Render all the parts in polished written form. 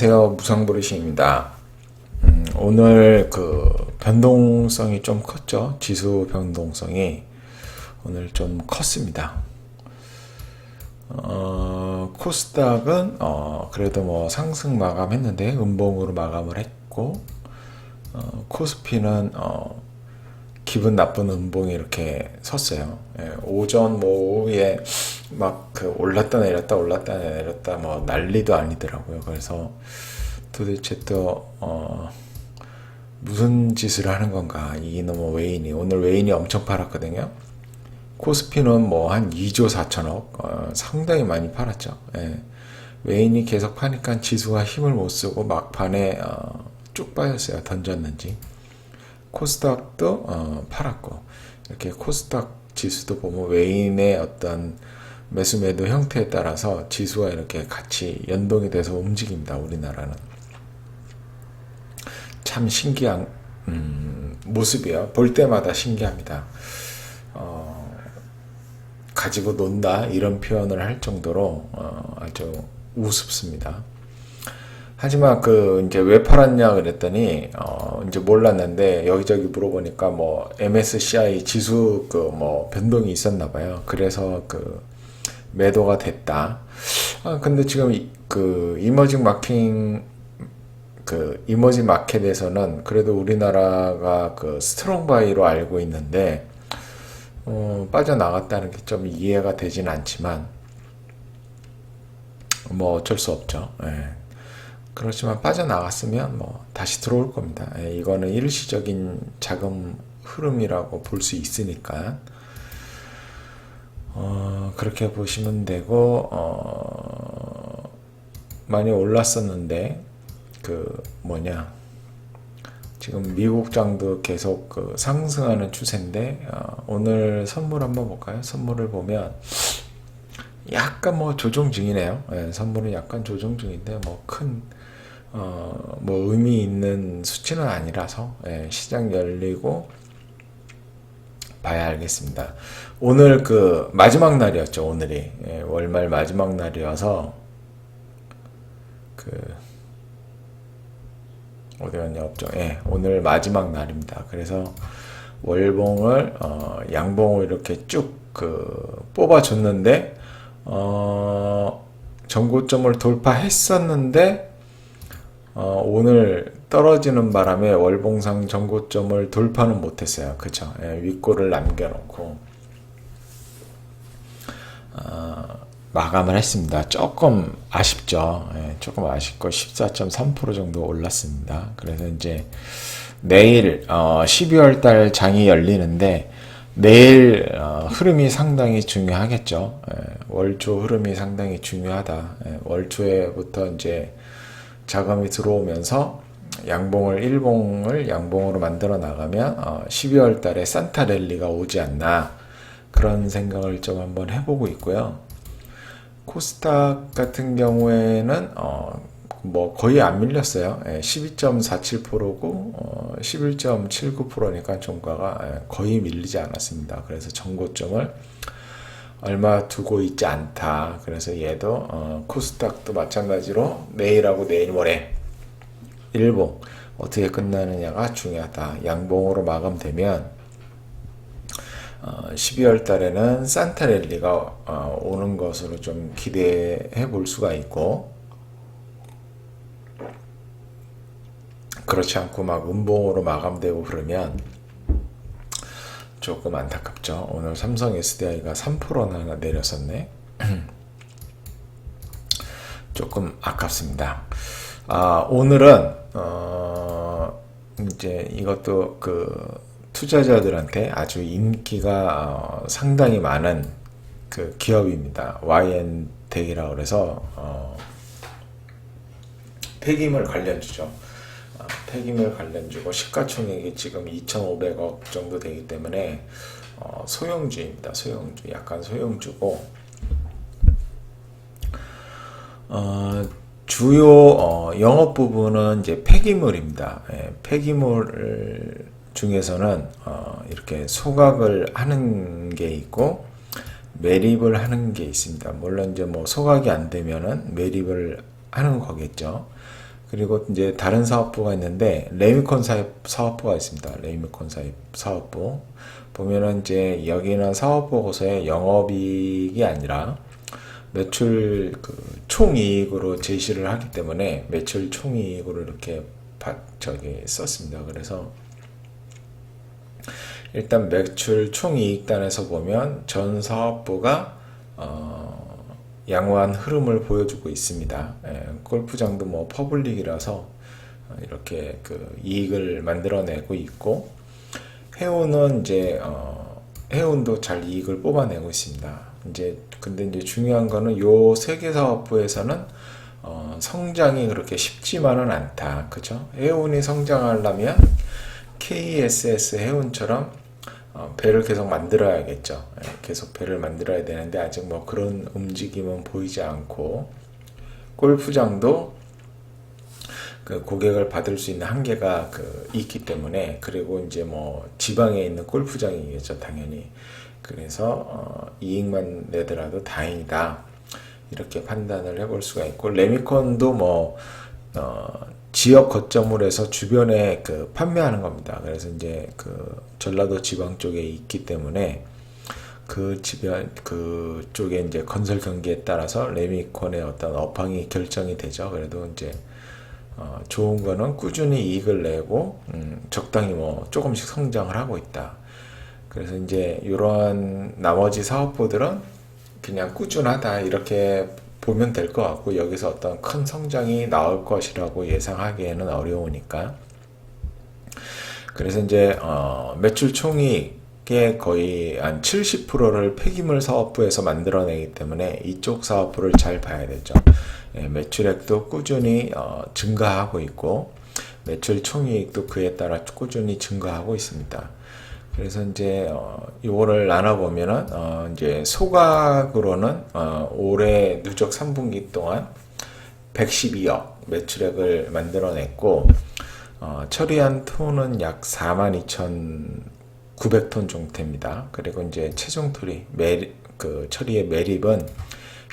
안녕하세요. 무상브리싱입니다. 오늘 그 변동성이 좀 컸죠. 지수 변동성이 오늘 좀 컸습니다. 코스닥은 그래도 뭐 상승 마감했는데 음봉으로 마감을 했고, 코스피는 기분 나쁜 음봉이 이렇게 섰어요. 예, 오전 뭐 오후에 막 그 올랐다 내렸다 뭐 난리도 아니더라고요. 그래서 도대체 또 무슨 짓을 하는 건가? 이놈의 외인이 오늘 외인이 엄청 팔았거든요. 코스피는 뭐 한 2조 4천억 상당히 많이 팔았죠. 예. 외인이 계속 파니까 지수가 힘을 못 쓰고 막판에 쭉 빠졌어요. 던졌는지. 코스닥도 팔았고, 이렇게 코스닥 지수도 보면 외인의 어떤 매수 매도 형태에 따라서 지수가 이렇게 같이 연동이 돼서 움직입니다. 우리나라는 참 신기한 모습이에요. 볼 때마다 신기합니다. 가지고 논다 이런 표현을 할 정도로 아주 우습습니다. 하지만 그 이제 왜 팔았냐 그랬더니 이제 몰랐는데 여기저기 물어보니까 뭐 MSCI 지수 그 뭐 변동이 있었나 봐요. 그래서 그 매도가 됐다. 근데 지금 그 이머징 마켓에서는 그래도 우리나라가 그 스트롱 바이로 알고 있는데 빠져나갔다는 게 좀 이해가 되진 않지만 뭐 어쩔 수 없죠. 예. 그렇지만 빠져나갔으면 뭐 다시 들어올 겁니다. 예, 이거는 일시적인 자금 흐름이라고 볼 수 있으니까 그렇게 보시면 되고, 많이 올랐었는데 그 뭐냐, 지금 미국장도 계속 그 상승하는 추세인데 오늘 선물 한번 볼까요? 선물을 보면 약간 뭐 조정 중이네요. 예, 선물은 약간 조정 중인데 뭐 큰 뭐 의미 있는 수치는 아니라서, 예, 시장 열리고 봐야 알겠습니다. 오늘 그 마지막 날이었죠. 오늘이, 예, 월말 마지막 날이어서 그 어디 갔냐 없죠. 예, 오늘 마지막 날입니다. 그래서 월봉을 양봉을 이렇게 쭉 그 뽑아줬는데 전고점을 돌파했었는데 오늘 떨어지는 바람에 월봉상 전고점을 돌파는 못했어요. 그쵸? 예, 윗골을 남겨놓고 마감을 했습니다. 조금 아쉽죠. 예, 조금 아쉽고 14.3% 정도 올랐습니다. 그래서 이제 내일 12월 달 장이 열리는데 내일 흐름이 상당히 중요하겠죠. 예, 월초 흐름이 상당히 중요하다. 예, 월초에부터 이제 자금이 들어오면서 일봉을 양봉으로 만들어 나가면 12월 달에 산타 랠리가 오지 않나, 그런 생각을 좀 한번 해보고 있고요. 코스닥 같은 경우에는 뭐 거의 안 밀렸어요. 12.47%고 11.79%니까 종가가 거의 밀리지 않았습니다. 그래서 전고점을 얼마 두고 있지 않다. 그래서 얘도 코스닥도 마찬가지로 내일하고 내일 모레 일봉 어떻게 끝나느냐가 중요하다. 양봉으로 마감되면 12월 달에는 산타 랠리가 오는 것으로 좀 기대해 볼 수가 있고, 그렇지 않고 막 음봉으로 마감되고 그러면 조금 안타깝죠. 오늘 삼성 SDI가 3%나 내렸었네. 조금 아깝습니다. 오늘은 이제 이것도 그 투자자들한테 아주 인기가 상당히 많은 그 기업입니다. YN텍이라고 그래서 폐기물 관련주죠. 폐기물 관련주고 시가총액이 지금 2,500억 정도 되기 때문에 소형주입니다. 소형주, 약간 소형주고 주요 영업 부분은 이제 폐기물입니다. 예, 폐기물 중에서는 이렇게 소각을 하는 게 있고 매립을 하는 게 있습니다. 물론 이제 뭐 소각이 안 되면은 매립을 하는 거겠죠. 그리고 이제 다른 사업부가 있는데 레미콘 사업부가 있습니다. 레미콘 사업부 보면은 이제 여기는 사업보고서에 영업이익이 아니라 매출 그 총이익으로 제시를 하기 때문에 매출 총이익으로 이렇게 썼습니다. 그래서 일단 매출 총이익단에서 보면 전 사업부가 양호한 흐름을 보여주고 있습니다. 골프장도 뭐 퍼블릭이라서 이렇게 그 이익을 만들어내고 있고, 해운은 이제 해운도 잘 이익을 뽑아내고 있습니다. 근데 이제 중요한 거는 요 세 개 사업부에서는 성장이 그렇게 쉽지만은 않다. 그죠? 해운이 성장하려면 KSS 해운처럼 배를 계속 만들어야겠죠. 계속 배를 만들어야 되는데 아직 뭐 그런 움직임은 보이지 않고, 골프장도 그 고객을 받을 수 있는 한계가 있기 때문에, 그리고 이제 뭐 지방에 있는 골프장이겠죠, 당연히. 그래서 이익만 내더라도 다행이다, 이렇게 판단을 해볼 수가 있고, 레미콘도 뭐 지역 거점으로 해서 주변에 판매하는 겁니다. 그래서 이제 전라도 지방 쪽에 있기 때문에 그쪽에 이제 건설 경기에 따라서 레미콘의 어떤 업황이 결정이 되죠. 그래도 이제 좋은 거는 꾸준히 이익을 내고 적당히 뭐 조금씩 성장을 하고 있다. 그래서 이제 이러한 나머지 사업부들은 그냥 꾸준하다, 이렇게 보면 될 것 같고, 여기서 어떤 큰 성장이 나올 것이라고 예상하기에는 어려우니까. 그래서 이제 매출 총이익의 거의 한 70%를 폐기물 사업부에서 만들어내기 때문에 이쪽 사업부를 잘 봐야 되죠. 매출액도 꾸준히 증가하고 있고, 매출 총이익도 그에 따라 꾸준히 증가하고 있습니다. 그래서 이제 요거를 나눠보면은 이제 소각으로는 올해 누적 3분기 동안 112억 매출액을 만들어냈고, 처리한 톤은 약 42,900톤 정도 됩니다. 그리고 이제 최종 처리의 매립은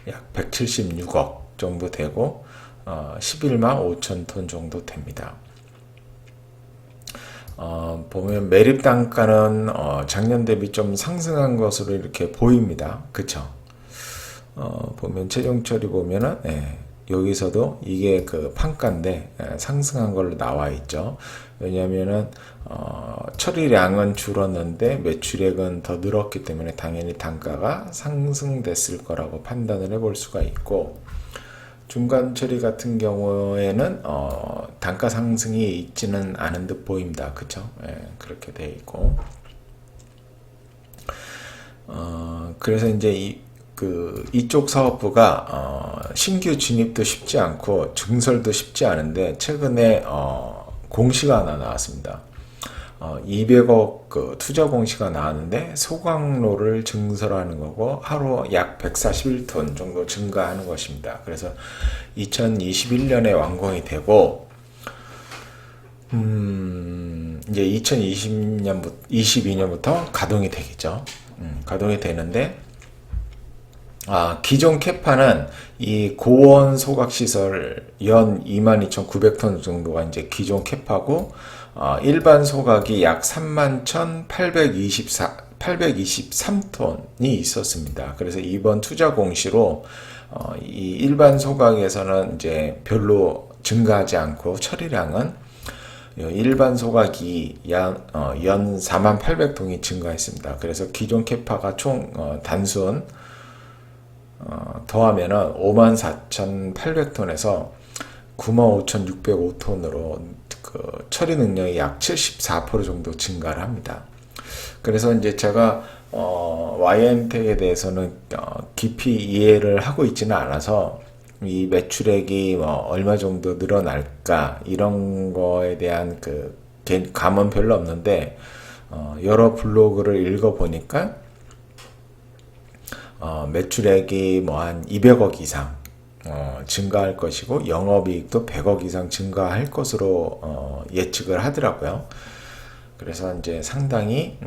약 176억 정도 되고 11만 5천 톤 정도 됩니다. 보면 매립 단가는 작년 대비 좀 상승한 것으로 이렇게 보입니다. 그쵸? 보면 최종 처리 보면은 여기서도 이게 판가인데 상승한 걸로 나와 있죠. 왜냐면은 처리량은 줄었는데 매출액은 더 늘었기 때문에 당연히 단가가 상승됐을 거라고 판단을 해볼 수가 있고, 중간 처리 같은 경우에는 단가 상승이 있지는 않은 듯 보입니다. 그쵸? 그렇게 돼 있고, 그래서 이제 이쪽 사업부가 신규 진입도 쉽지 않고 증설도 쉽지 않은데, 최근에 공시가 하나 나왔습니다. 200억 투자 공시가 나왔는데 소각로를 증설하는 거고, 하루 약 141톤 정도 증가하는 것입니다. 그래서 2021년에 완공이 되고, 이제 2022년부터 가동이 되겠죠. 가동이 되는데, 기존 캐파는 이 고원 소각 시설 연 22,900톤 정도가 이제 기존 캐파고, 일반 소각이 약 31,823톤이 있었습니다. 그래서 이번 투자 공시로 이 일반 소각에서는 이제 별로 증가하지 않고, 처리량은 일반 소각이 연 48,000톤이 증가했습니다. 그래서 기존 캐파가 총 단순 더하면은 54,800톤에서 95,605톤으로 처리 능력이 약 74% 정도 증가를 합니다. 그래서 이제 제가 YM텍에 대해서는 깊이 이해를 하고 있지는 않아서 이 매출액이 얼마 정도 늘어날까, 이런 거에 대한 감은 별로 없는데, 여러 블로그를 읽어보니까 매출액이 한 200억 이상 증가할 것이고, 영업이익도 100억 이상 증가할 것으로 예측을 하더라고요. 그래서 이제 상당히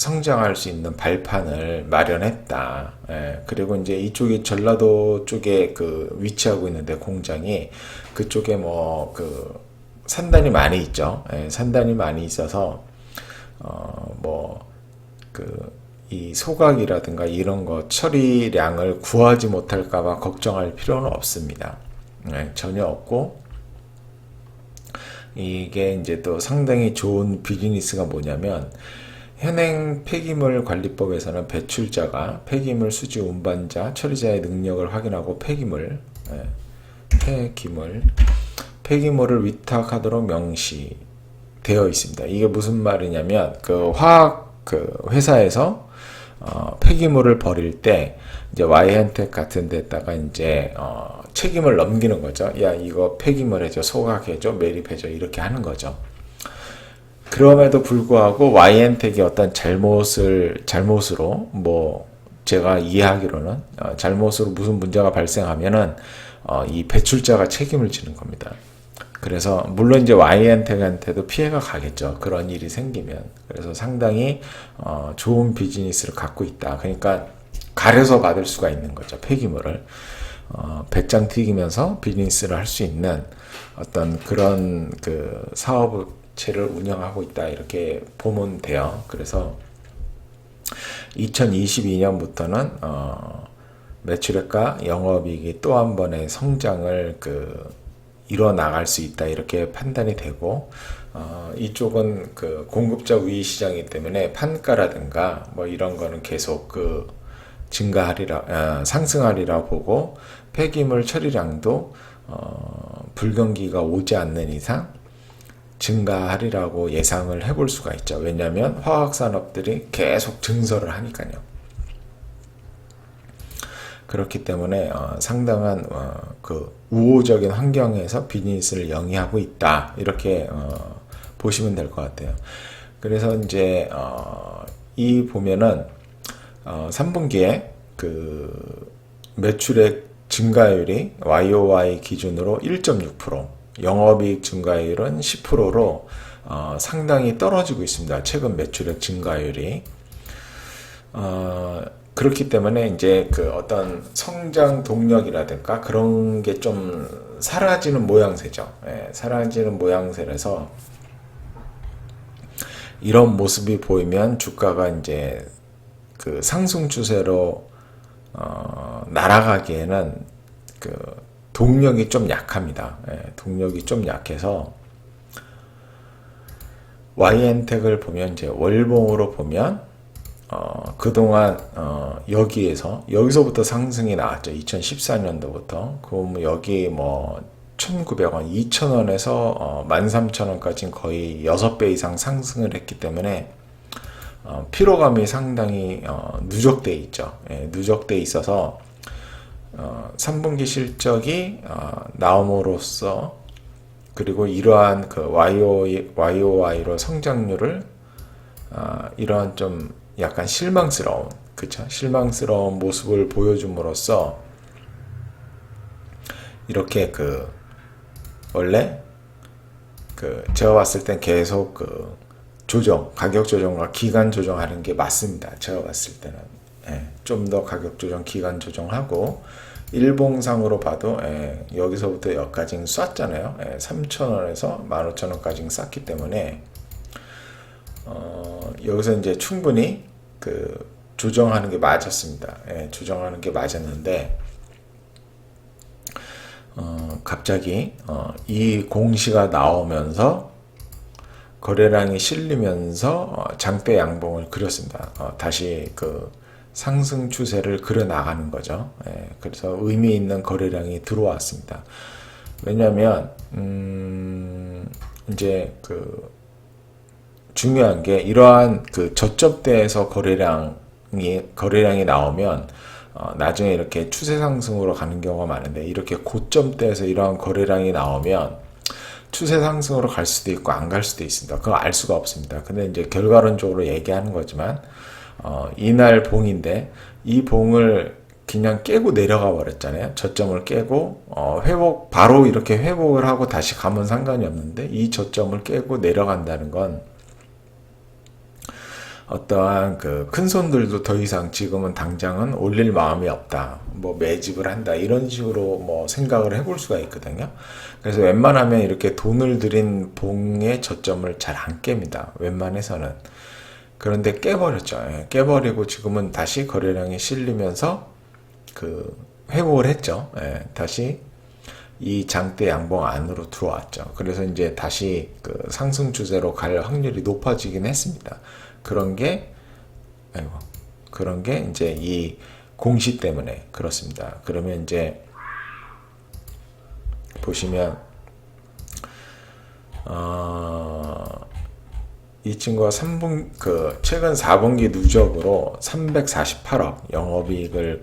성장할 수 있는 발판을 마련했다. 예, 그리고 이제 이쪽이 전라도 쪽에 그 위치하고 있는데 공장이 그쪽에 뭐 그 산단이 많이 있죠. 예, 산단이 많이 있어서 뭐 그 이 소각이라든가 이런 거 처리량을 구하지 못할까봐 걱정할 필요는 없습니다. 예, 전혀 없고 이게 이제 또 상당히 좋은 비즈니스가 뭐냐면 현행 폐기물 관리법에서는 배출자가 폐기물 수지 운반자, 처리자의 능력을 확인하고 폐기물을 위탁하도록 명시되어 있습니다. 이게 무슨 말이냐면 그 화학 그 회사에서 폐기물을 버릴 때 이제 Y엔텍 같은 데다가 이제 책임을 넘기는 거죠. 야, 이거 폐기물 해줘, 소각해줘, 매립해줘 이렇게 하는 거죠. 그럼에도 불구하고 Y엔텍이 어떤 잘못으로 뭐 제가 이해하기로는 잘못으로 무슨 문제가 발생하면은 이 배출자가 책임을 지는 겁니다. 그래서 물론 이제 Y엔텍한테도 피해가 가겠죠. 그런 일이 생기면. 그래서 상당히 좋은 비즈니스를 갖고 있다. 그러니까 가려서 받을 수가 있는 거죠. 폐기물을 배짱 튀기면서 비즈니스를 할 수 있는 어떤 그런 그 사업체를 운영하고 있다. 이렇게 보면 돼요. 그래서 2022년부터는 매출액과 영업이익이 또 한 번의 성장을 이뤄 나갈 수 있다 이렇게 판단이 되고 이쪽은 그 공급자 우위 시장이기 때문에 판가라든가 뭐 이런 거는 계속 상승하리라 보고 폐기물 처리량도 불경기가 오지 않는 이상 증가하리라고 예상을 해볼 수가 있죠. 왜냐하면 화학산업들이 계속 증설을 하니까요. 그렇기 때문에 상당한 그 우호적인 환경에서 비즈니스를 영위하고 있다 이렇게 보시면 될 것 같아요. 그래서 이제 이 보면은 3분기에 그 매출액 증가율이 YOY 기준으로 1.6%, 영업이익 증가율은 10%로 상당히 떨어지고 있습니다. 최근 매출액 증가율이. 그렇기 때문에 이제 그 어떤 성장 동력이라든가 그런 게 좀 사라지는 모양새죠. 예, 사라지는 모양새라서 이런 모습이 보이면 주가가 이제 그 상승 추세로 날아가기에는 그 동력이 좀 약합니다. 예, 동력이 좀 약해서 Y엔텍을 보면 이제 월봉으로 보면 그동안 여기서부터 상승이 나왔죠. 2014년도부터. 그럼 여기 뭐 1,900원, 2,000원에서 13,000원까지 거의 6배 이상 상승을 했기 때문에 피로감이 상당히 누적돼 있죠. 예, 누적돼 있어서 3분기 실적이 나옴으로써 그리고 이러한 그 YOY로 성장률을 이러한 좀 약간 실망스러운 모습을 보여줌으로써 이렇게 원래 제가 봤을 땐 계속 가격 조정과 기간 조정하는 게 맞습니다. 제가 봤을 때는 좀 더 가격 조정, 기간 조정하고 일봉상으로 봐도 여기서부터 여기까지 쐈잖아요. 3,000원에서 15,000원까지 쌌기 때문에 여기서 이제 충분히 조정하는 게 맞았습니다. 조정하는 게 맞았는데 갑자기 이 공시가 나오면서 거래량이 실리면서 장대 양봉을 그렸습니다. 다시 상승 추세를 그려 나가는 거죠. 그래서 의미 있는 거래량이 들어왔습니다. 왜냐하면 이제 중요한 게 이러한 저점대에서 거래량이 나오면 나중에 이렇게 추세 상승으로 가는 경우가 많은데 이렇게 고점대에서 이러한 거래량이 나오면 추세 상승으로 갈 수도 있고 안 갈 수도 있습니다. 그거 알 수가 없습니다. 근데 이제 결과론적으로 얘기하는 거지만 이날 봉인데 이 봉을 그냥 깨고 내려가 버렸잖아요. 저점을 깨고 바로 이렇게 회복을 하고 다시 가면 상관이 없는데 이 저점을 깨고 내려간다는 건 어떠한 그 큰 손들도 더 이상 지금은 당장은 올릴 마음이 없다. 뭐 매집을 한다. 이런 식으로 뭐 생각을 해볼 수가 있거든요. 그래서 웬만하면 이렇게 돈을 들인 봉의 저점을 잘 안 깹니다. 웬만해서는. 그런데 깨버렸죠. 예, 깨버리고 지금은 다시 거래량이 실리면서 그 회복을 했죠. 예, 다시 이 장대 양봉 안으로 들어왔죠. 그래서 이제 다시 그 상승 추세로 갈 확률이 높아지긴 했습니다. 그런 게 이제 이 공시 때문에 그렇습니다. 그러면 이제 보시면 이 친구가 최근 4분기 누적으로 348억 영업이익을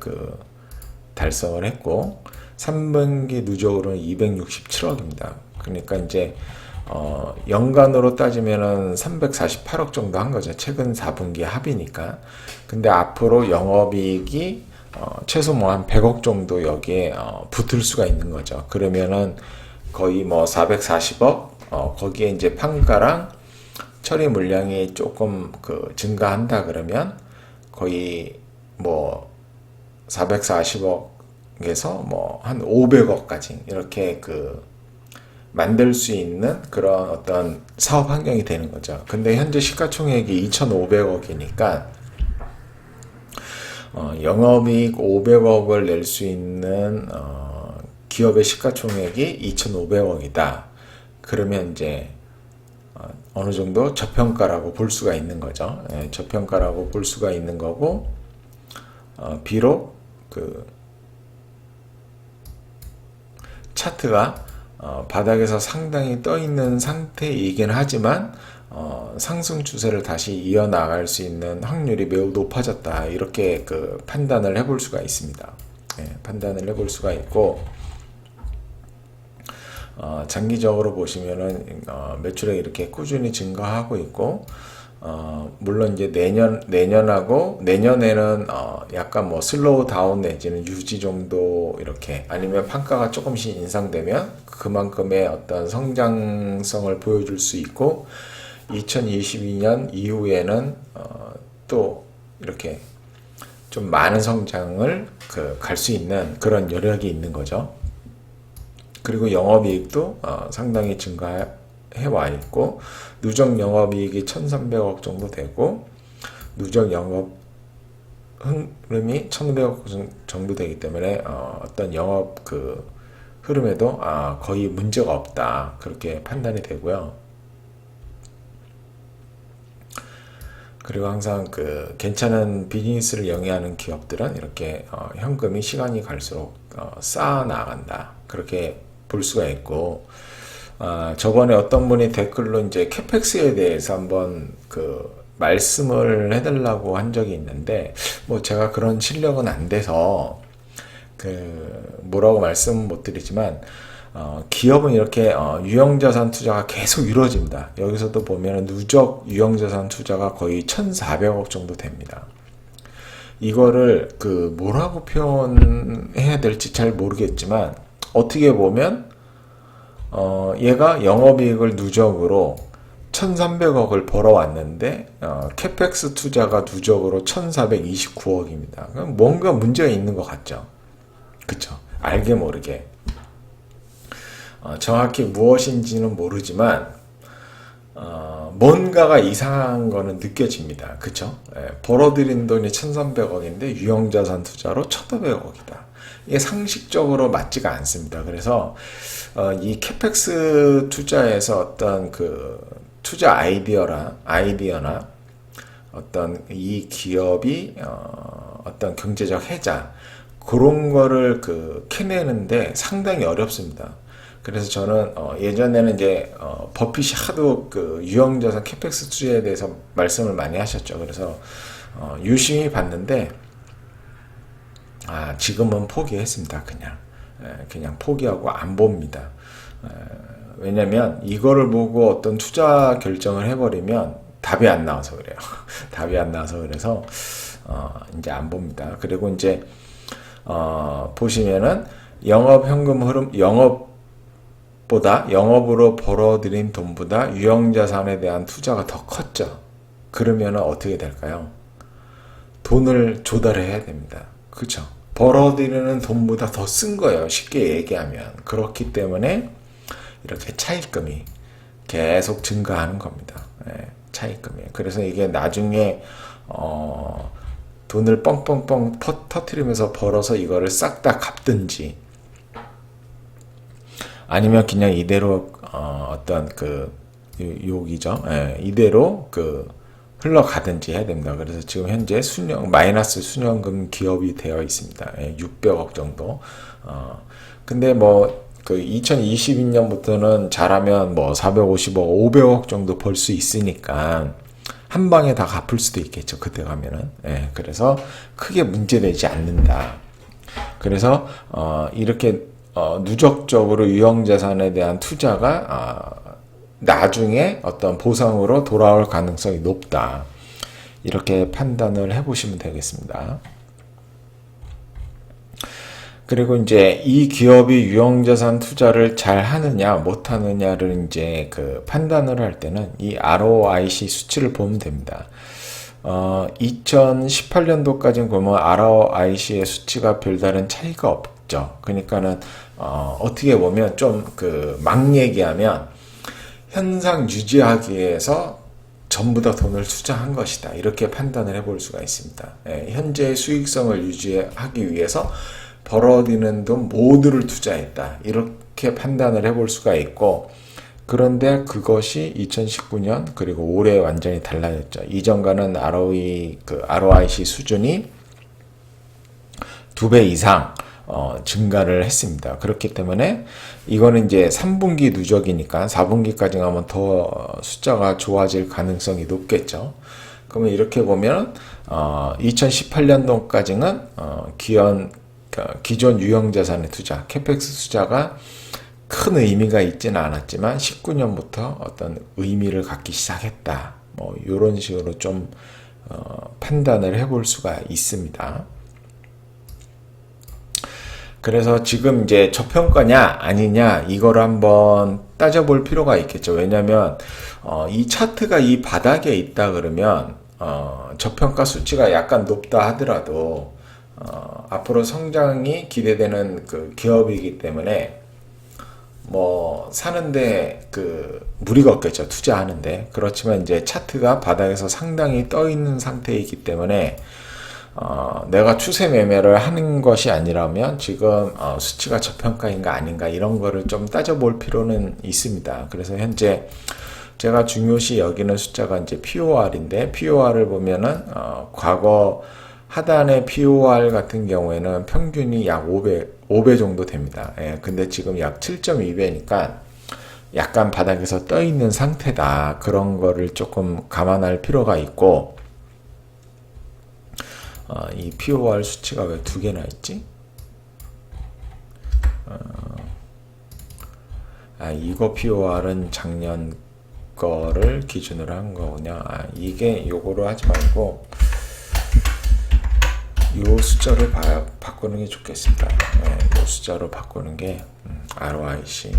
달성을 했고 3분기 누적으로는 267억입니다. 그러니까 이제 연간으로 따지면은 348억 정도 한 거죠. 최근 4분기 합이니까. 근데 앞으로 영업이익이 최소 뭐 한 100억 정도 여기에 붙을 수가 있는 거죠. 그러면은 거의 뭐 440억 거기에 이제 판가랑 처리 물량이 조금 증가한다 그러면 거의 뭐 440억에서 뭐 한 500억까지 이렇게 만들 수 있는 그런 어떤 사업 환경이 되는 거죠. 근데 현재 시가총액이 2,500억이니까 영업이익 500억을 낼 수 있는 기업의 시가총액이 2,500억이다. 그러면 이제 어느 정도 저평가라고 볼 수가 있는 거죠. 예, 저평가라고 볼 수가 있는 거고 비록 차트가 바닥에서 상당히 떠 있는 상태이긴 하지만 상승 추세를 다시 이어나갈 수 있는 확률이 매우 높아졌다. 이렇게 판단을 해볼 수가 있습니다. 예, 판단을 해볼 수가 있고 장기적으로 보시면은 매출액이 이렇게 꾸준히 증가하고 있고 물론 이제 내년에는 약간 뭐 슬로우 다운 내지는 유지 정도 이렇게 아니면 판가가 조금씩 인상되면 그만큼의 어떤 성장성을 보여줄 수 있고 2022년 이후에는 또 이렇게 좀 많은 성장을 갈 수 있는 그런 여력이 있는 거죠. 그리고 영업이익도 상당히 증가해 와 있고 누적 영업이익이 1,300억 정도 되고 누적 영업 흐름이 1,500억 정도 되기 때문에 어떤 영업 흐름에도 거의 문제가 없다 그렇게 판단이 되고요. 그리고 항상 괜찮은 비즈니스를 영위하는 기업들은 이렇게 현금이 시간이 갈수록 쌓아 나간다 그렇게 볼 수가 있고 저번에 어떤 분이 댓글로 이제 캐펙스에 대해서 한번 말씀을 해달라고 한 적이 있는데 뭐 제가 그런 실력은 안 돼서 뭐라고 말씀은 못 드리지만 기업은 이렇게 유형자산 투자가 계속 이루어집니다. 여기서도 보면 누적 유형자산 투자가 거의 1,400억 정도 됩니다. 이거를 뭐라고 표현해야 될지 잘 모르겠지만 어떻게 보면 얘가 영업이익을 누적으로 1,300억을 벌어왔는데 캐펙스 투자가 누적으로 1,429억입니다. 뭔가 문제가 있는 것 같죠? 그쵸? 알게 모르게 정확히 무엇인지는 모르지만 뭔가가 이상한 거는 느껴집니다. 그쵸? 벌어들인 돈이 1,300억인데 유형자산 투자로 1,500억이다. 이게 상식적으로 맞지가 않습니다. 그래서 이 캐펙스 투자에서 어떤 투자 아이디어나 어떤 이 기업이 어떤 경제적 해자 그런 거를 캐내는데 상당히 어렵습니다. 그래서 저는 예전에는 이제 버핏이 하도 유형자산 캐펙스 투자에 대해서 말씀을 많이 하셨죠. 그래서 유심히 봤는데 지금은 포기했습니다. 그냥 포기하고 안 봅니다. 왜냐면 이거를 보고 어떤 투자 결정을 해버리면 답이 안 나와서 그래요. 답이 안 나와서 그래서 이제 안 봅니다. 그리고 이제 보시면은 영업 현금 흐름 영업으로 벌어들인 돈보다 유형자산에 대한 투자가 더 컸죠. 그러면 어떻게 될까요? 돈을 조달해야 됩니다. 그쵸? 벌어들이는 돈보다 더 쓴 거예요. 쉽게 얘기하면. 그렇기 때문에 이렇게 차입금이 계속 증가하는 겁니다. 예, 차입금이. 그래서 이게 나중에 돈을 뻥뻥뻥 터트리면서 벌어서 이거를 싹 다 갚든지 아니면 그냥 이대로 어떤 그 욕이죠. 예, 이대로 그 흘러가든지 해야 됩니다. 그래서 지금 현재 마이너스 순연금 기업이 되어 있습니다. 예, 600억 정도. 근데 뭐 그 2022년부터는 잘하면 뭐 450억, 500억 정도 벌 수 있으니까 한 방에 다 갚을 수도 있겠죠. 그때 가면은. 예, 그래서 크게 문제되지 않는다. 그래서 이렇게 누적적으로 유형자산에 대한 투자가 나중에 어떤 보상으로 돌아올 가능성이 높다. 이렇게 판단을 해보시면 되겠습니다. 그리고 이제 이 기업이 유형자산 투자를 잘 하느냐, 못 하느냐를 이제 그 판단을 할 때는 이 ROIC 수치를 보면 됩니다. 2018년도까지는 보면 ROIC의 수치가 별다른 차이가 없죠. 그러니까는, 어떻게 보면 좀 그 막 얘기하면 현상 유지하기 위해서 전부 다 돈을 투자한 것이다. 이렇게 판단을 해볼 수가 있습니다. 예, 현재의 수익성을 유지하기 위해서 벌어들이는 돈 모두를 투자했다. 이렇게 판단을 해볼 수가 있고, 그런데 그것이 2019년 그리고 올해 완전히 달라졌죠. 이전과는 ROIC 수준이 2배 이상 증가를 했습니다. 그렇기 때문에 이거는 이제 3분기 누적이니까 4분기까지 가면 더 숫자가 좋아질 가능성이 높겠죠. 그러면 이렇게 보면 2018년도까지는 기존 유형자산의 투자, 캐펙스 투자가 큰 의미가 있지는 않았지만 19년부터 어떤 의미를 갖기 시작했다. 뭐 이런 식으로 좀 판단을 해볼 수가 있습니다. 그래서 지금 이제 저평가냐 아니냐 이거를 한번 따져볼 필요가 있겠죠. 왜냐하면 이 차트가 이 바닥에 있다 그러면 저평가 수치가 약간 높다 하더라도 앞으로 성장이 기대되는 그 기업이기 때문에 뭐 사는데 그 무리가 없겠죠. 투자하는데. 그렇지만 이제 차트가 바닥에서 상당히 떠 있는 상태이기 때문에 내가 추세 매매를 하는 것이 아니라면 지금 수치가 저평가인가 아닌가 이런 거를 좀 따져볼 필요는 있습니다. 그래서 현재 제가 중요시 여기는 숫자가 이제 POR인데 POR을 보면은 과거 하단의 POR 같은 경우에는 평균이 약 5배 정도 됩니다. 예, 근데 지금 약 7.2배니까 약간 바닥에서 떠 있는 상태다. 그런 거를 조금 감안할 필요가 있고, 이 POR 수치가 왜 두 개나 있지? 이거 POR은 작년 거를 기준으로 한 거군요. 이게 요거로 하지 말고 요 숫자로 바꾸는 게 좋겠습니다. 네, 요 숫자로 바꾸는 게 ROIC.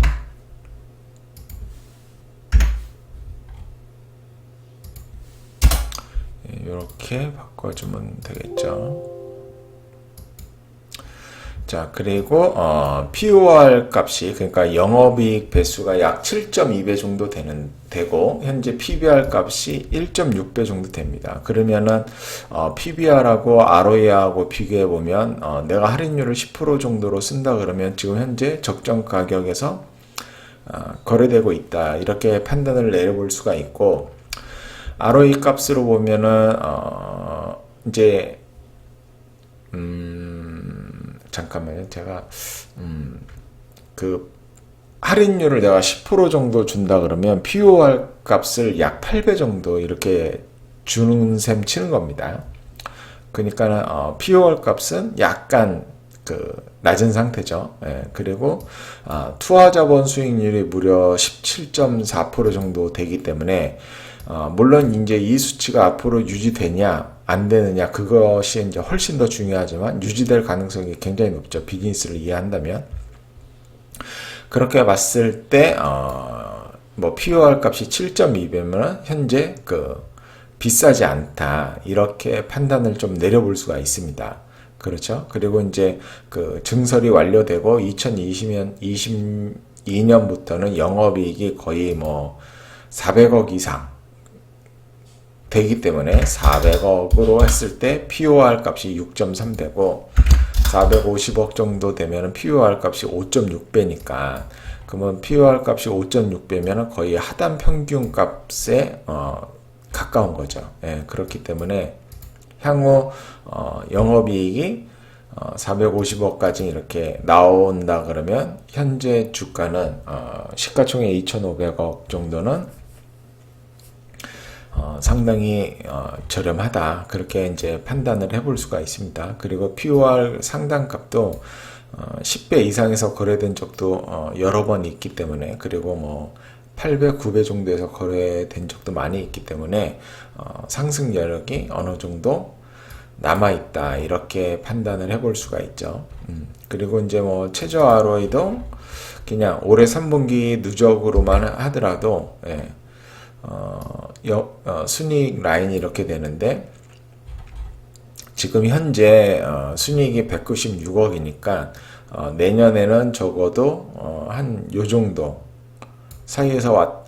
이렇게 바꿔주면 되겠죠. 자, 그리고 POR 값이 그러니까 영업이익 배수가 약 7.2배 정도 되고 현재 PBR 값이 1.6배 정도 됩니다. 그러면은 PBR하고 ROE하고 비교해 보면 내가 할인율을 10% 정도로 쓴다 그러면 지금 현재 적정 가격에서 거래되고 있다. 이렇게 판단을 내려볼 수가 있고, ROE 값으로 보면은 이제 잠깐만요. 제가 그 할인율을 내가 10% 정도 준다 그러면 POR 값을 약 8배 정도 이렇게 주는 셈 치는 겁니다. 그러니까는 POR 값은 약간 그 낮은 상태죠. 예, 그리고 투하자본 수익률이 무려 17.4% 정도 되기 때문에 물론 이제 이 수치가 앞으로 유지되냐 안 되느냐 그것이 이제 훨씬 더 중요하지만 유지될 가능성이 굉장히 높죠. 비즈니스를 이해한다면. 그렇게 봤을 때 뭐 POR 값이 7.2배면 현재 그 비싸지 않다. 이렇게 판단을 좀 내려볼 수가 있습니다. 그렇죠? 그리고 이제 그 증설이 완료되고 2022년부터는 영업이익이 거의 뭐 400억 이상 되기 때문에 400억으로 했을 때 POR 값이 6.3배고 450억 정도 되면 POR 값이 5.6배니까 그러면 POR 값이 5.6배면 거의 하단 평균 값에 가까운 거죠. 예, 그렇기 때문에 향후 영업이익이 450억까지 이렇게 나온다 그러면 현재 주가는 시가총액 2,500억 정도는 상당히 저렴하다 그렇게 이제 판단을 해볼 수가 있습니다. 그리고 POR 상단값도 10배 이상에서 거래된 적도 여러 번 있기 때문에 그리고 뭐 8배, 9배 정도에서 거래된 적도 많이 있기 때문에 상승 여력이 어느 정도 남아있다 이렇게 판단을 해볼 수가 있죠. 그리고 이제 뭐 최저 ROE도 그냥 올해 3분기 누적으로만 하더라도 예, 순이익 라인이 이렇게 되는데 지금 현재 순이익이 196억이니까 내년에는 적어도 한 요 정도 사이에서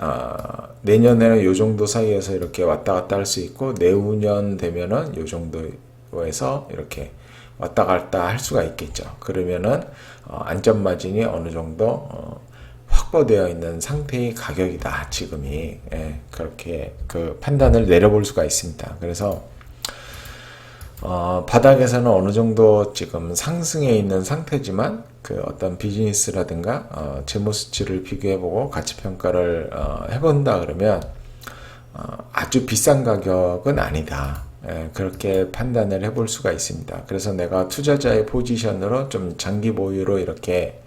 내년에는 요 정도 사이에서 이렇게 왔다 갔다 할 수 있고 내후년 되면은 요 정도에서 이렇게 왔다 갔다 할 수가 있겠죠. 그러면은 안전 마진이 어느 정도 확보되어 있는 상태의 가격이다 지금이. 예, 그렇게 그 판단을 내려볼 수가 있습니다. 그래서 바닥에서는 어느 정도 지금 상승해 있는 상태지만 그 어떤 비즈니스라든가 재무 수치를 비교해보고 가치평가를 해본다 그러면 아주 비싼 가격은 아니다. 예, 그렇게 판단을 해볼 수가 있습니다. 그래서 내가 투자자의 포지션으로 좀 장기 보유로 이렇게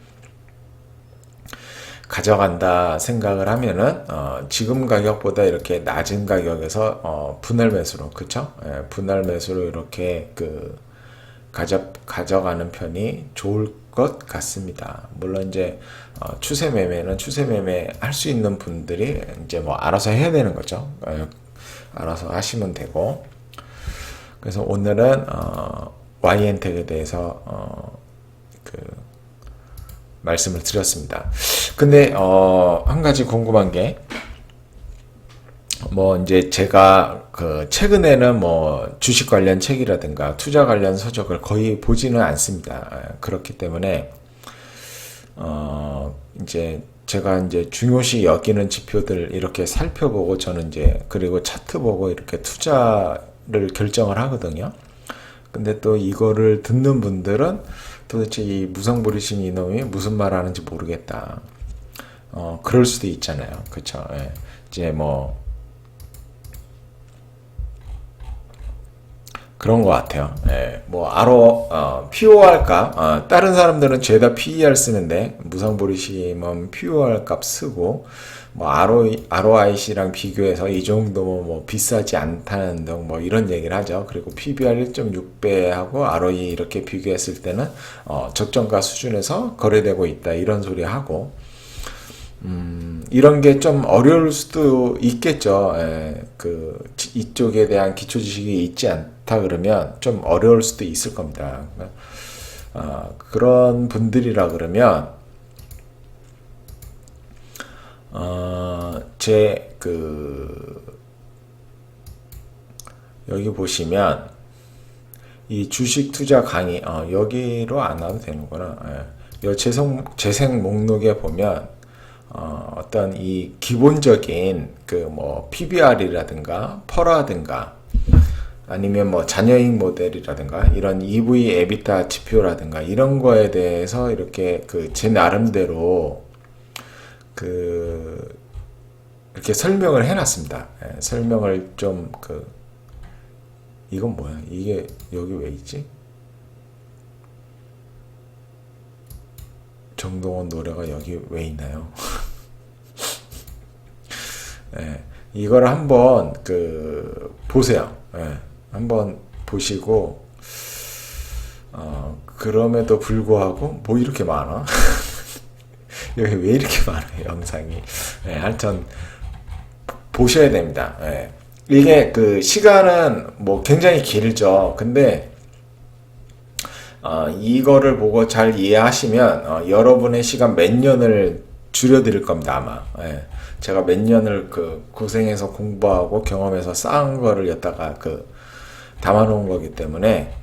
가져간다 생각을 하면은 지금 가격보다 이렇게 낮은 가격에서 분할 매수로 그쵸? 예, 분할 매수로 이렇게 그 가져가는 편이 좋을 것 같습니다. 물론 이제 추세 매매는 추세 매매 할 수 있는 분들이 이제 뭐 알아서 해야 되는 거죠. 알아서 하시면 되고. 그래서 오늘은 YN텍에 대해서 그 말씀을 드렸습니다. 근데 한 가지 궁금한 게 뭐 이제 제가 그 최근에는 뭐 주식 관련 책이라든가 투자 관련 서적을 거의 보지는 않습니다. 그렇기 때문에 이제 제가 이제 중요시 여기는 지표들 이렇게 살펴보고 저는 이제 그리고 차트 보고 이렇게 투자를 결정을 하거든요. 근데 또 이거를 듣는 분들은 도대체 이 무성부리신 이놈이 무슨 말 하는지 모르겠다. 그럴 수도 있잖아요. 그쵸? 예. 이제 뭐, 그런 것 같아요. 예. 뭐, POR 값, 다른 사람들은 죄다 PER 쓰는데, 무성부리심은 POR 값 쓰고, 뭐, ROIC랑 비교해서 이 정도 뭐 비싸지 않다는 등 뭐 이런 얘기를 하죠. 그리고 PBR 1.6배하고 ROE 이렇게 비교했을 때는, 적정가 수준에서 거래되고 있다. 이런 소리 하고, 이런 게 좀 어려울 수도 있겠죠. 예, 이쪽에 대한 기초 지식이 있지 않다 그러면 좀 어려울 수도 있을 겁니다. 그런 분들이라 그러면, 여기 보시면, 이 주식 투자 강의, 여기로 안 와도 되는구나. 예. 이 재생 목록에 보면, 어떤 이 기본적인 뭐 PBR이라든가 퍼라든가 아니면 뭐 자녀익 모델이라든가 이런 EV, EBITDA 지표라든가 이런 거에 대해서 이렇게 제 나름대로 이렇게 설명을 해놨습니다. 예, 설명을 좀 이건 뭐야? 이게 여기 왜 있지? 정동원 노래가 여기 왜 있나요? 예, 이걸 한번 보세요. 예, 한번 보시고 그럼에도 불구하고 뭐 이렇게 많아? 여기 왜 이렇게 많아요? 영상이. 예, 하여튼 보셔야 됩니다. 예, 이게 그 시간은 뭐 굉장히 길죠. 근데 이거를 보고 잘 이해하시면 여러분의 시간 몇 년을 줄여드릴 겁니다, 아마. 예. 제가 몇 년을 그 고생해서 공부하고 경험해서 쌓은 거를 여기다가 그 담아놓은 거기 때문에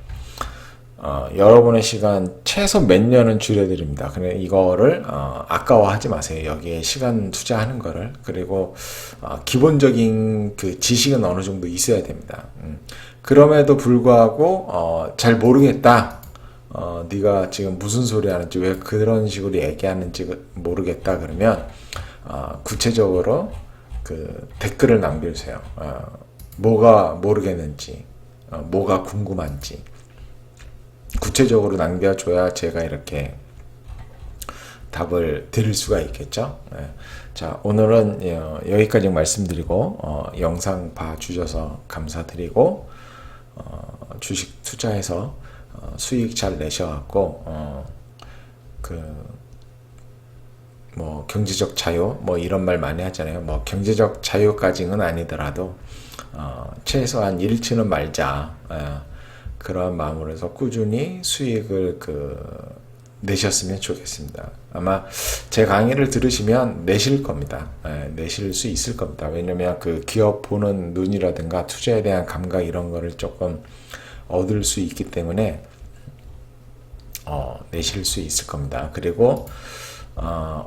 여러분의 시간 최소 몇 년은 줄여드립니다. 그래 이거를 아까워하지 마세요. 여기에 시간 투자하는 거를. 그리고 기본적인 그 지식은 어느 정도 있어야 됩니다. 그럼에도 불구하고 잘 모르겠다. 네가 지금 무슨 소리 하는지 왜 그런 식으로 얘기하는지 모르겠다 그러면 구체적으로 그 댓글을 남겨주세요. 뭐가 모르겠는지, 뭐가 궁금한지 구체적으로 남겨줘야 제가 이렇게 답을 드릴 수가 있겠죠. 자, 오늘은 여기까지 말씀드리고 영상 봐주셔서 감사드리고 주식 투자해서 수익 잘 내셔갖고 뭐 경제적 자유 뭐 이런 말 많이 하잖아요. 뭐 경제적 자유까지는 아니더라도 최소한 잃지는 말자. 그런 마음으로 해서 꾸준히 수익을 내셨으면 좋겠습니다. 아마 제 강의를 들으시면 내실 겁니다. 내실 수 있을 겁니다. 왜냐면 그 기업 보는 눈이라든가 투자에 대한 감각 이런 거를 조금 얻을 수 있기 때문에 내실 수 있을 겁니다. 그리고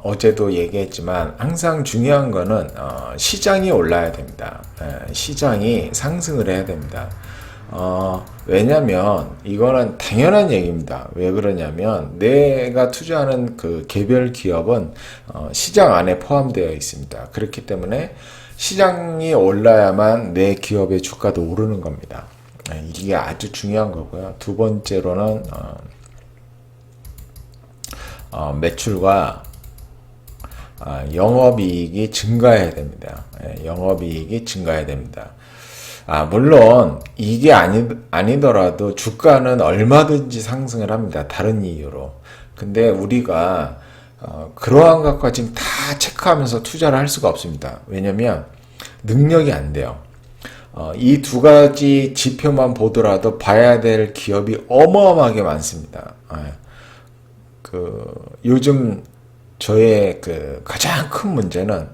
어제도 얘기했지만 항상 중요한 거는 시장이 올라야 됩니다. 시장이 상승을 해야 됩니다. 왜냐면 이거는 당연한 얘기입니다. 왜 그러냐면 내가 투자하는 그 개별 기업은 시장 안에 포함되어 있습니다. 그렇기 때문에 시장이 올라야만 내 기업의 주가도 오르는 겁니다. 이게 아주 중요한 거고요. 두 번째로는 매출과 영업이익이 증가해야 됩니다. 영업이익이 증가해야 됩니다. 물론 이게 아니더라도 주가는 얼마든지 상승을 합니다. 다른 이유로. 근데 우리가 그러한 것까지 다 체크하면서 투자를 할 수가 없습니다. 왜냐면 능력이 안 돼요. 이 두 가지 지표만 보더라도 봐야 될 기업이 어마어마하게 많습니다. 요즘 저의 가장 큰 문제는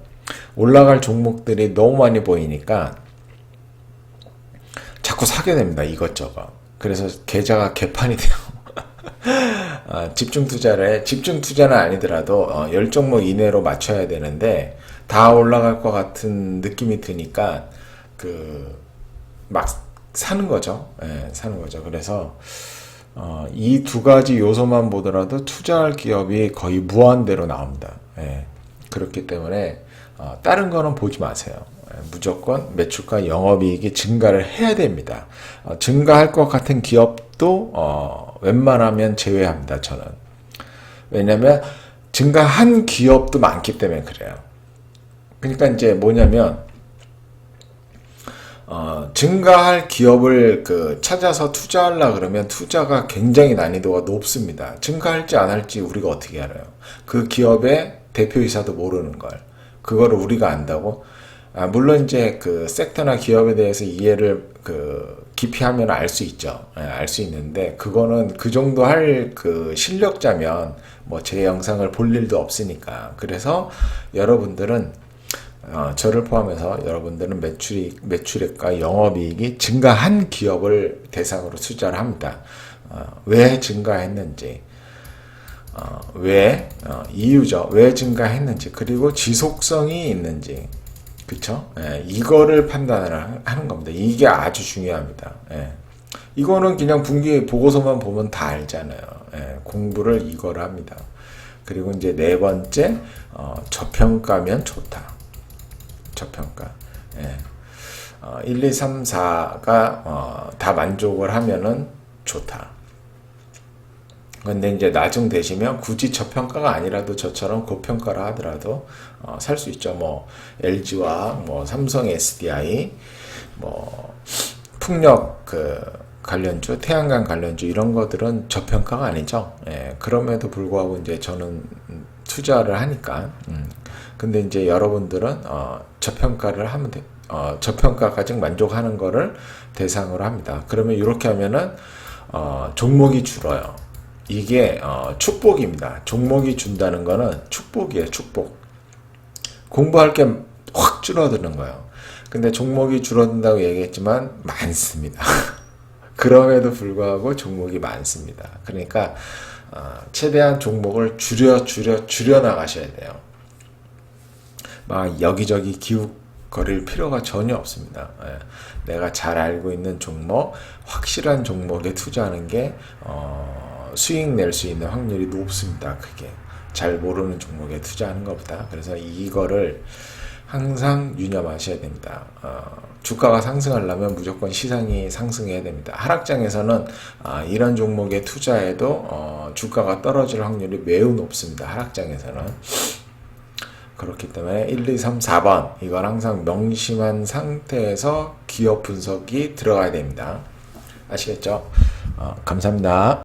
올라갈 종목들이 너무 많이 보이니까 자꾸 사게 됩니다. 이것저것. 그래서 계좌가 개판이 돼요. 집중 투자는 아니더라도 10종목 이내로 맞춰야 되는데 다 올라갈 것 같은 느낌이 드니까 막 사는 거죠. 사는 거죠. 그래서 이 두 가지 요소만 보더라도 투자할 기업이 거의 무한대로 나옵니다. 그렇기 때문에 다른 거는 보지 마세요. 무조건 매출과 영업이익이 증가를 해야 됩니다. 증가할 것 같은 기업도 웬만하면 제외합니다. 저는. 왜냐면 증가한 기업도 많기 때문에 그래요. 그러니까 이제 뭐냐면 증가할 기업을 찾아서 투자하려 그러면 투자가 굉장히 난이도가 높습니다. 증가할지 안 할지 우리가 어떻게 알아요? 그 기업의 대표이사도 모르는 걸. 그거를 우리가 안다고? 물론 이제 섹터나 기업에 대해서 이해를 깊이 하면 알 수 있죠. 알 수 있는데 그거는 그 정도 할 실력자면 뭐 제 영상을 볼 일도 없으니까. 그래서 여러분들은 저를 포함해서 여러분들은 매출액과 영업이익이 증가한 기업을 대상으로 투자를 합니다. 왜 증가했는지, 이유죠. 왜 증가했는지, 그리고 지속성이 있는지, 그쵸? 이거를 판단을 하는 겁니다. 이게 아주 중요합니다. 이거는 그냥 분기 보고서만 보면 다 알잖아요. 공부를 이거를 합니다. 그리고 이제 네 번째, 저평가면 좋다. 저평가. 1, 2, 3, 4가 다 만족을 하면은 좋다. 근데 이제 나중 되시면 굳이 저평가가 아니라도 저처럼 고평가를 하더라도 살 수 있죠. 뭐 LG와 뭐 삼성 SDI, 뭐 풍력 관련주, 태양광 관련주 이런 것들은 저평가가 아니죠. 그럼에도 불구하고 이제 저는 투자를 하니까. 근데 이제 여러분들은 저평가를 저평가까지 만족하는 거를 대상으로 합니다. 그러면 이렇게 하면은 종목이 줄어요. 이게 축복입니다. 종목이 준다는 거는 축복이에요. 축복. 공부할 게 확 줄어드는 거예요. 근데 종목이 줄어든다고 얘기했지만 많습니다. 그럼에도 불구하고 종목이 많습니다. 그러니까 최대한 종목을 줄여 나가셔야 돼요. 막 여기저기 기웃거릴 필요가 전혀 없습니다. 내가 잘 알고 있는 종목, 확실한 종목에 투자하는 게 수익 낼 수 있는 확률이 높습니다. 그게 잘 모르는 종목에 투자하는 것보다. 그래서 이거를 항상 유념하셔야 됩니다. 주가가 상승하려면 무조건 시장이 상승해야 됩니다. 하락장에서는 이런 종목에 투자해도 주가가 떨어질 확률이 매우 높습니다. 하락장에서는. 그렇기 때문에 1, 2, 3, 4번 이건 항상 명심한 상태에서 기업 분석이 들어가야 됩니다. 아시겠죠? 감사합니다.